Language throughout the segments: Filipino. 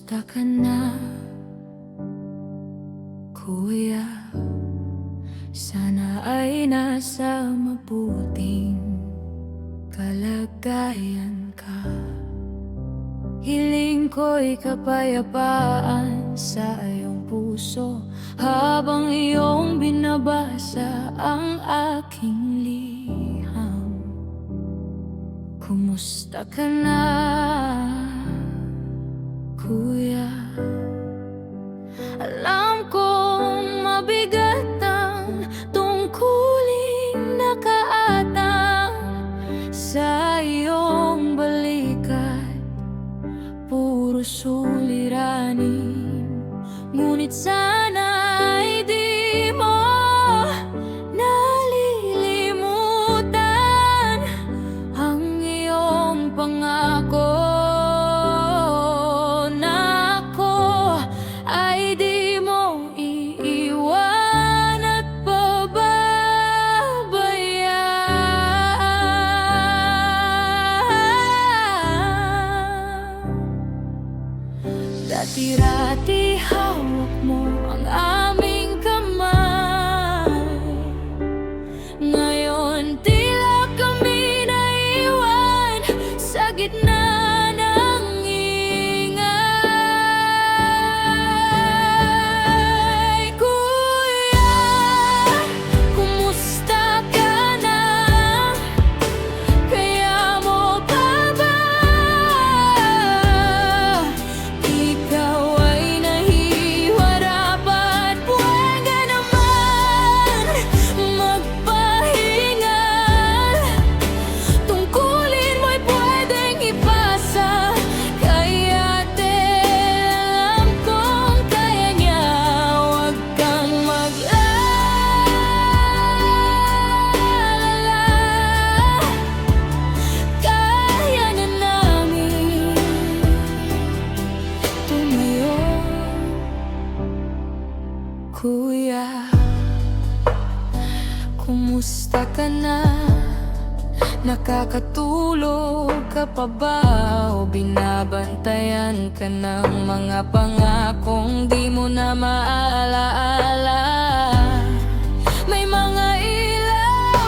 Kumusta ka na, kuya? Sana ay nasa mabuting kalagayan ka. Hiling ko'y kapayapaan sa iyong puso habang iyong binabasa ang aking liham. Kumusta ka na, kuya? Alam kong mabigat ang tungkuling nakaatang sa iyong balikat. Puro suliranin, ngunit sana ay di mo nalilimutan ang iyong pangako. Dati-rati hawak mo ang aming kamay. Ngayon tila kami naiwan sa gitna ng ingay. Kuya, kumusta ka na? Kaya mo pa ba Kuya, kumusta ka na? Nakakatulog ka pa ba? O binabantayan ka ng mga pangakong di mo na maaalaala? May mga ilaw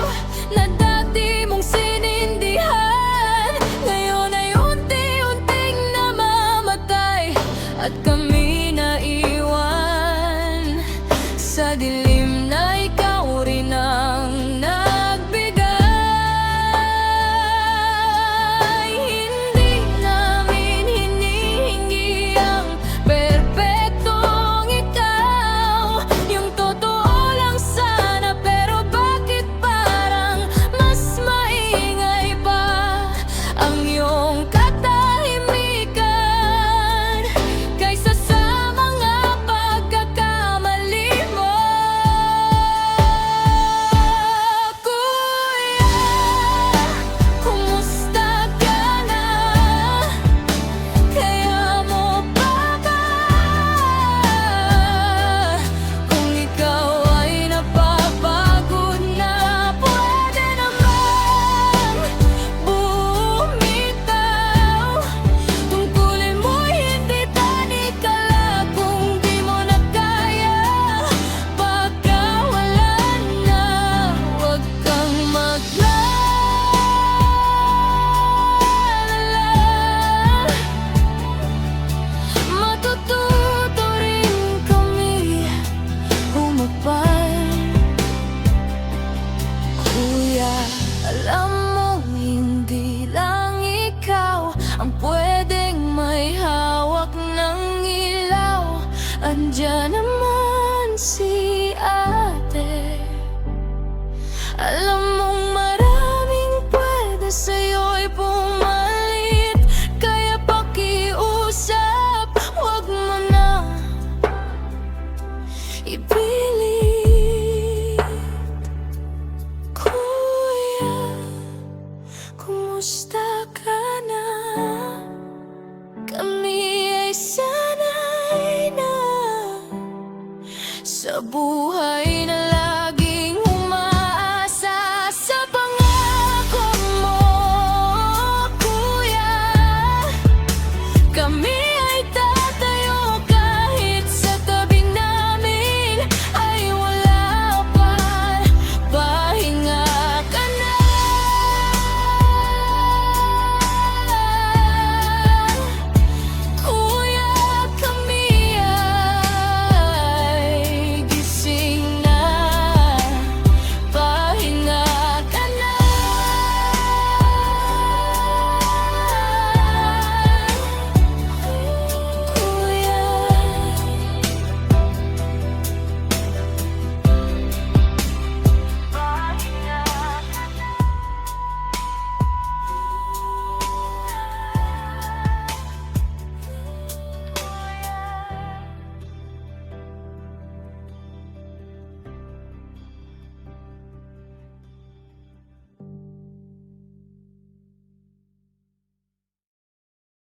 na dati mong sinindihan, ngayon ay unti-unting namamatay at kami naiwan sa dilim na ikaw rin ang nagbigay. Hindi namin hinihingi ang perpektong ikaw, yung totoo lang sana, pero bakit parang mas maingay pa ang iyong katahimikan kaysa sa mga pagkakamali mo. Alam mo, hindi lang ikaw ang pwedeng may hawak ng ilaw. Andiyan naman si ate. Alam mong maraming pwede sa'yo'y pumalit, kaya pakiusap, wag mo na ipilit. Kumusta ka na? Kami ay sanay na sa buhay